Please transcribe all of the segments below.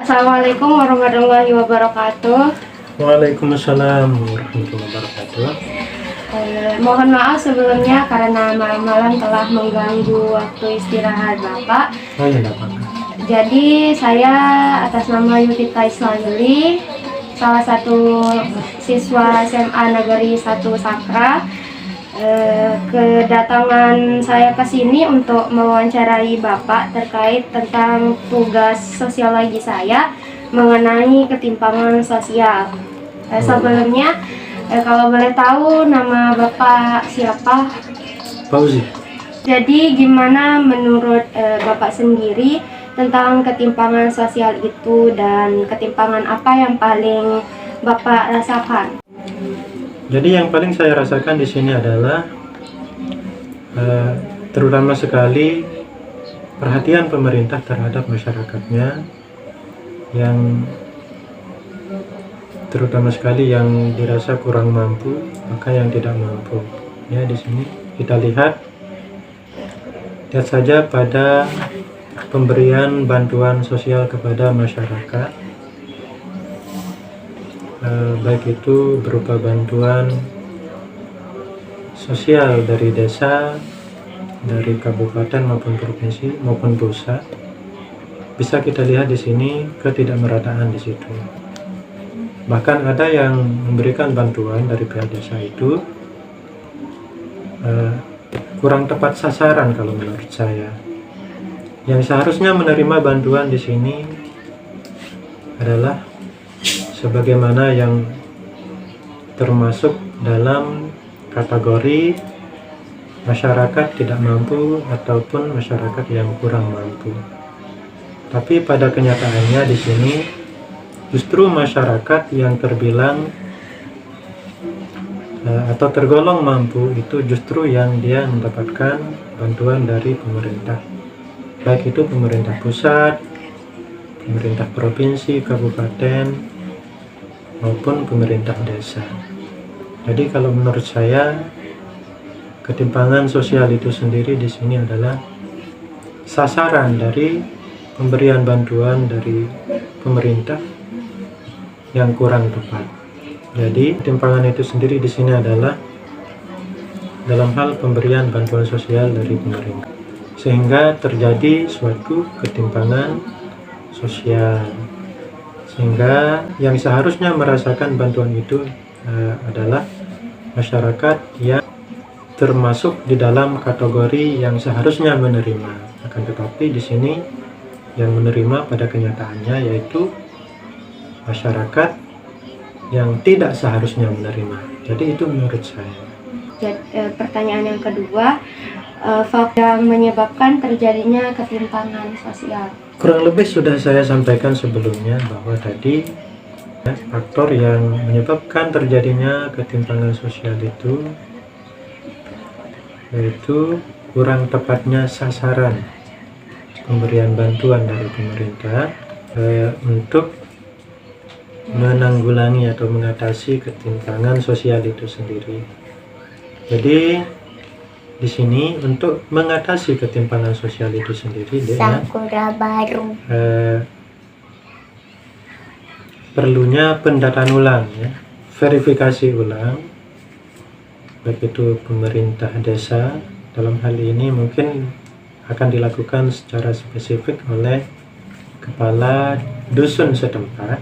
Assalamualaikum warahmatullahi wabarakatuh. Waalaikumsalam warahmatullahi wabarakatuh. Mohon maaf sebelumnya karena malam-malam telah mengganggu waktu istirahat Bapak. Oh ya, enggak apa-apa. Jadi saya atas nama Yudita Islayuli, salah satu siswa SMA Negeri 1 Sakra, kedatangan saya ke sini untuk mewawancarai Bapak terkait tentang tugas sosiologi saya mengenai ketimpangan sosial. Sebelumnya, kalau boleh tahu nama Bapak siapa? Fauzi. Jadi gimana menurut Bapak sendiri tentang ketimpangan sosial itu dan ketimpangan apa yang paling Bapak rasakan? Jadi yang paling saya rasakan di sini adalah terutama sekali perhatian pemerintah terhadap masyarakatnya, yang terutama sekali yang dirasa kurang mampu, maka yang tidak mampu. Ya, di sini kita lihat saja pada pemberian bantuan sosial kepada masyarakat, baik itu berupa bantuan sosial dari desa, dari kabupaten maupun provinsi maupun pusat. Bisa kita lihat di sini ketidakmerataan di situ. Bahkan ada yang memberikan bantuan dari pihak desa itu kurang tepat sasaran kalau menurut saya. Yang seharusnya menerima bantuan di sini adalah sebagaimana yang termasuk dalam kategori masyarakat tidak mampu ataupun masyarakat yang kurang mampu. Tapi pada kenyataannya di sini justru masyarakat yang terbilang atau tergolong mampu itu justru yang dia mendapatkan bantuan dari pemerintah, baik itu pemerintah pusat, pemerintah provinsi, kabupaten, maupun pemerintah desa. Jadi kalau menurut saya ketimpangan sosial itu sendiri di sini adalah sasaran dari pemberian bantuan dari pemerintah yang kurang tepat. Jadi ketimpangan itu sendiri di sini adalah dalam hal pemberian bantuan sosial dari pemerintah, sehingga terjadi suatu ketimpangan sosial, sehingga yang seharusnya merasakan bantuan itu adalah masyarakat yang termasuk di dalam kategori yang seharusnya menerima. Akan tetapi di sini yang menerima pada kenyataannya yaitu masyarakat yang tidak seharusnya menerima. Jadi itu menurut saya. Pertanyaan yang kedua, faktor yang menyebabkan terjadinya ketimpangan sosial. Kurang lebih sudah saya sampaikan sebelumnya bahwa tadi faktor yang menyebabkan terjadinya ketimpangan sosial itu yaitu kurang tepatnya sasaran pemberian bantuan dari pemerintah untuk menanggulangi atau mengatasi ketimpangan sosial itu sendiri. Jadi di sini untuk mengatasi ketimpangan sosial itu sendiri dengan perlunya pendataan ulang, ya, verifikasi ulang, baik itu pemerintah desa. Dalam hal ini mungkin akan dilakukan secara spesifik oleh kepala dusun setempat,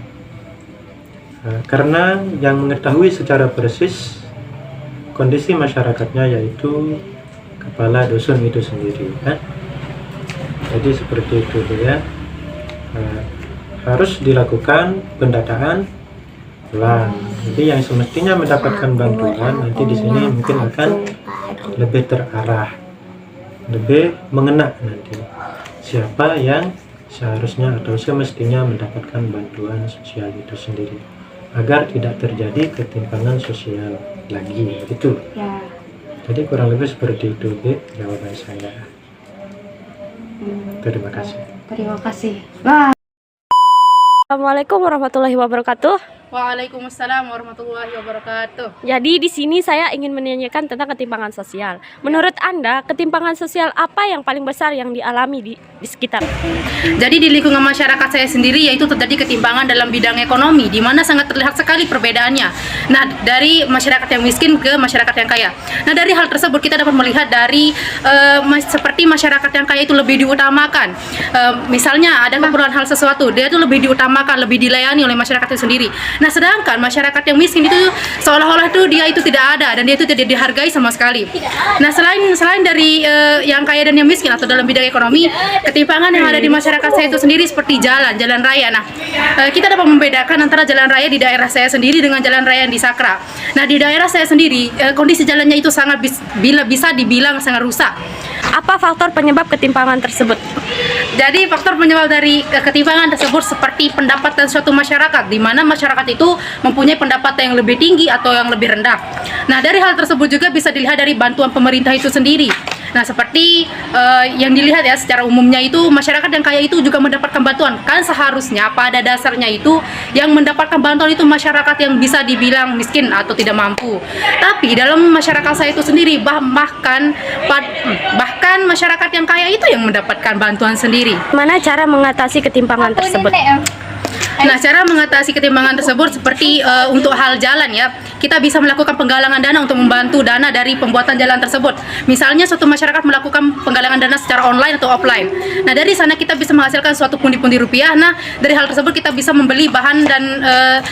karena yang mengetahui secara persis kondisi masyarakatnya yaitu kepala dusun itu sendiri, kan? Jadi seperti itu ya, harus dilakukan pendataan ulang. Jadi yang semestinya mendapatkan bantuan nanti di sini mungkin akan lebih terarah, lebih mengena nanti siapa yang seharusnya atau semestinya mendapatkan bantuan sosial itu sendiri, agar tidak terjadi ketimpangan sosial lagi. Itu ya. Jadi kurang lebih seperti itu, jawaban saya. Terima kasih. Terima kasih. Assalamualaikum warahmatullahi wabarakatuh. Waalaikumsalam warahmatullahi wabarakatuh. Jadi di sini saya ingin menanyakan tentang ketimpangan sosial. Menurut Anda, ketimpangan sosial apa yang paling besar yang dialami di sekitar? Jadi di lingkungan masyarakat saya sendiri yaitu terjadi ketimpangan dalam bidang ekonomi, di mana sangat terlihat sekali perbedaannya. Nah, dari masyarakat yang miskin ke masyarakat yang kaya. Nah, dari hal tersebut kita dapat melihat dari seperti masyarakat yang kaya itu lebih diutamakan. Misalnya ada keperluan hal sesuatu, dia itu lebih diutamakan, lebih dilayani oleh masyarakat itu sendiri. Nah, sedangkan masyarakat yang miskin itu seolah-olah tuh dia itu tidak ada dan dia itu tidak dihargai sama sekali. Nah, selain dari yang kaya dan yang miskin atau dalam bidang ekonomi, ketimpangan yang ada di masyarakat saya itu sendiri seperti jalan raya. Nah, kita dapat membedakan antara jalan raya di daerah saya sendiri dengan jalan raya yang di Sakra. Nah, di daerah saya sendiri kondisi jalannya itu sangat bisa dibilang sangat rusak. Apa faktor penyebab ketimpangan tersebut? Jadi faktor penyebab dari ketimpangan tersebut seperti pendapatan suatu masyarakat, di mana masyarakat itu mempunyai pendapatan yang lebih tinggi atau yang lebih rendah. Nah, dari hal tersebut juga bisa dilihat dari bantuan pemerintah itu sendiri. Nah, seperti yang dilihat ya secara umumnya itu masyarakat yang kaya itu juga mendapatkan bantuan. Kan seharusnya pada dasarnya itu yang mendapatkan bantuan itu masyarakat yang bisa dibilang miskin atau tidak mampu. Tapi dalam masyarakat saya itu sendiri bahkan masyarakat yang kaya itu yang mendapatkan bantuan sendiri. Mana cara mengatasi ketimpangan tersebut? Nah, cara mengatasi ketimpangan tersebut seperti untuk hal jalan ya, kita bisa melakukan penggalangan dana untuk membantu dana dari pembuatan jalan tersebut. Misalnya suatu masyarakat melakukan penggalangan dana secara online atau offline. Nah, dari sana kita bisa menghasilkan suatu pundi-pundi rupiah. Nah, dari hal tersebut kita bisa membeli bahan dan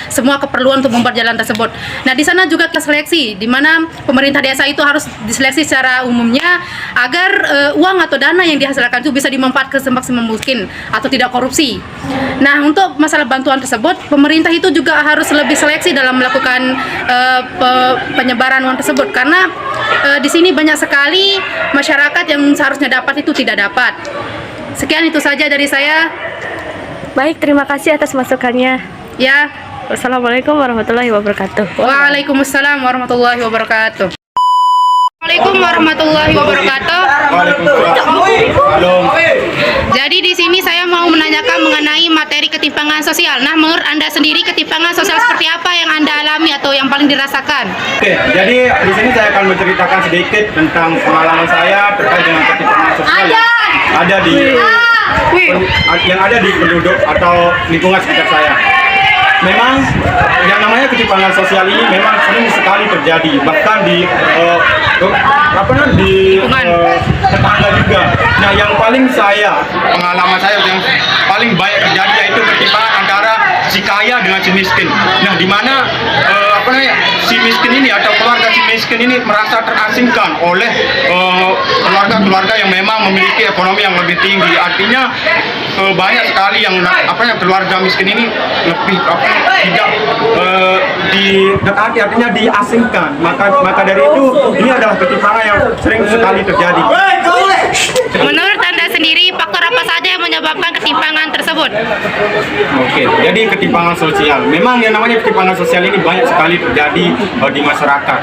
semua keperluan untuk membuat jalan tersebut. Nah, di sana juga kita seleksi, di mana pemerintah desa itu harus diseleksi secara umumnya agar uang atau dana yang dihasilkan itu bisa dimanfaatkan semaksimal mungkin atau tidak korupsi. Nah, untuk masalah bantuan tersebut, pemerintah itu juga harus lebih seleksi dalam melakukan penyebaran uang tersebut, karena di sini banyak sekali masyarakat yang seharusnya dapat itu tidak dapat. Sekian itu saja dari saya. Baik, terima kasih atas masukannya. Ya. Wassalamualaikum warahmatullahi wabarakatuh. Waalaikumsalam warahmatullahi wabarakatuh. Assalamualaikum warahmatullahi wabarakatuh. Jadi di sini saya mau menanyakan mengenai materi ketimpangan sosial. Nah, menurut Anda sendiri ketimpangan sosial seperti apa yang Anda alami atau yang paling dirasakan? Oke, jadi di sini saya akan menceritakan sedikit tentang pengalaman saya terkait dengan ketimpangan sosial yang ada di penduduk atau lingkungan sekitar saya. Memang yang namanya ketimpangan sosial ini memang sering sekali terjadi, bahkan di tetangga juga. Nah, yang paling pengalaman saya yang paling banyak terjadi yaitu ketimpangan antara si kaya dengan si miskin. Nah, di mana si miskin ini atau keluarga si miskin ini merasa terasingkan oleh keluarga-keluarga yang memang memiliki ekonomi yang lebih tinggi. Artinya banyak sekali yang keluarga miskin ini lebih tidak didekati, artinya diasingkan. Maka dari itu ini adalah ketimpangan yang sering sekali terjadi. Menurut Anda sendiri, faktor apa saja yang menyebabkan ketimpangan tersebut? Oke, jadi ketimpangan sosial. Memang yang namanya ketimpangan sosial ini banyak sekali terjadi di masyarakat.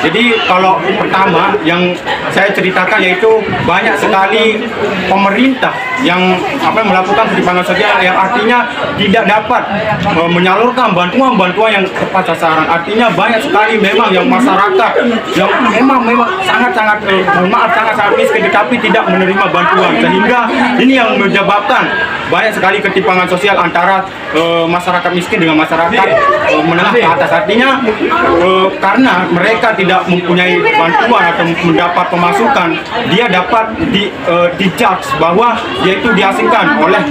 Jadi kalau pertama yang saya ceritakan yaitu banyak sekali pemerintah yang melakukan ketimpangan sosial yang artinya tidak dapat menyalurkan bantuan-bantuan yang tepat sasaran. Artinya banyak sekali memang yang masyarakat yang memang sangat-sangat sangat miskin tetapi tidak menerima bantuan, sehingga ini yang menyebabkan banyak sekali ketimpangan sosial antara masyarakat miskin dengan masyarakat menengah ke atas. Artinya karena mereka tidak mempunyai bantuan atau mendapat pemasukan, dia dapat dijudge bahwa dia itu diasingkan oleh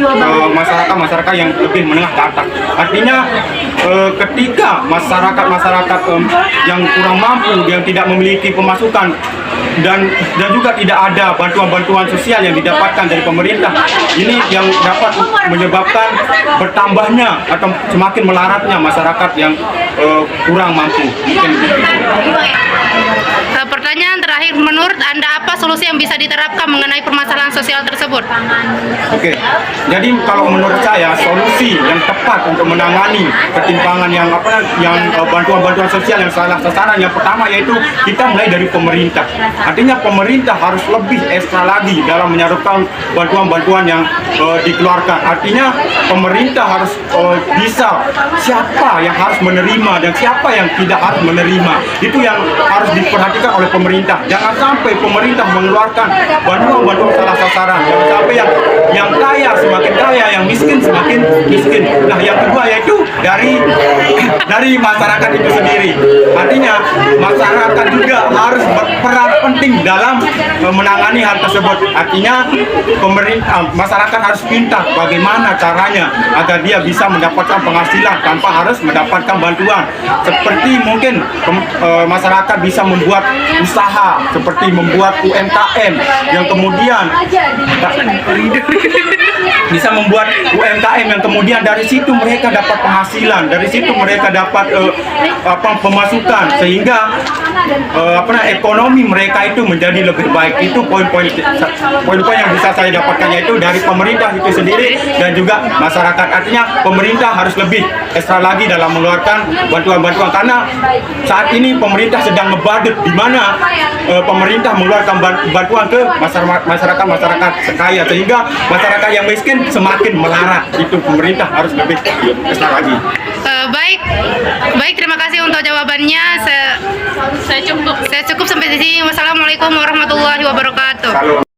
masyarakat yang lebih menengah ke atas. Artinya ketika masyarakat yang kurang mampu, yang tidak memiliki pemasukan dan juga tidak ada bantuan-bantuan sosial yang didapatkan dari pemerintah, ini yang dapat menyebabkan bertambahnya atau semakin melaratnya masyarakat yang kurang mampu. Pertanyaan terakhir, menurut menurut Anda apa solusi yang bisa diterapkan mengenai permasalahan sosial tersebut? Oke, jadi kalau menurut saya solusi yang tepat untuk menangani ketimpangan yang bantuan-bantuan sosial yang salah sasaran yang pertama yaitu kita mulai dari pemerintah. Artinya pemerintah harus lebih ekstra lagi dalam menyalurkan bantuan-bantuan yang dikeluarkan. Artinya pemerintah harus bisa siapa yang harus menerima dan siapa yang tidak harus menerima. Itu yang harus diperhatikan oleh pemerintah. Jangan sampai pemerintah mengeluarkan bantuan-bantuan salah sasaran. Jangan sampai yang kaya semakin kaya, yang miskin semakin miskin. Nah, yang kedua yaitu dari masyarakat itu sendiri. Artinya masyarakat juga harus berperan penting dalam menangani hal tersebut. Artinya masyarakat harus pintar bagaimana caranya agar dia bisa mendapatkan penghasilan tanpa harus mendapatkan bantuan. Seperti mungkin masyarakat bisa membuat usaha, seperti membuat UMKM yang kemudian bisa membuat UMKM yang kemudian dari situ mereka dapat penghasilan, dari situ mereka dapat pemasukan sehingga ekonomi mereka itu menjadi lebih baik. Itu poin-poin yang bisa saya dapatkan yaitu dari pemerintah itu sendiri dan juga masyarakat. Artinya pemerintah harus lebih ekstra lagi dalam mengeluarkan bantuan-bantuan karena saat ini pemerintah sedang ngebadut di mana pemerintah mengeluarkan bantuan ke masyarakat sekaya sehingga masyarakat yang miskin semakin melarat. Itu pemerintah harus lebih ekstra lagi. Baik, terima kasih untuk jawabannya. Saya cukup sampai di sini. Wassalamualaikum warahmatullahi wabarakatuh.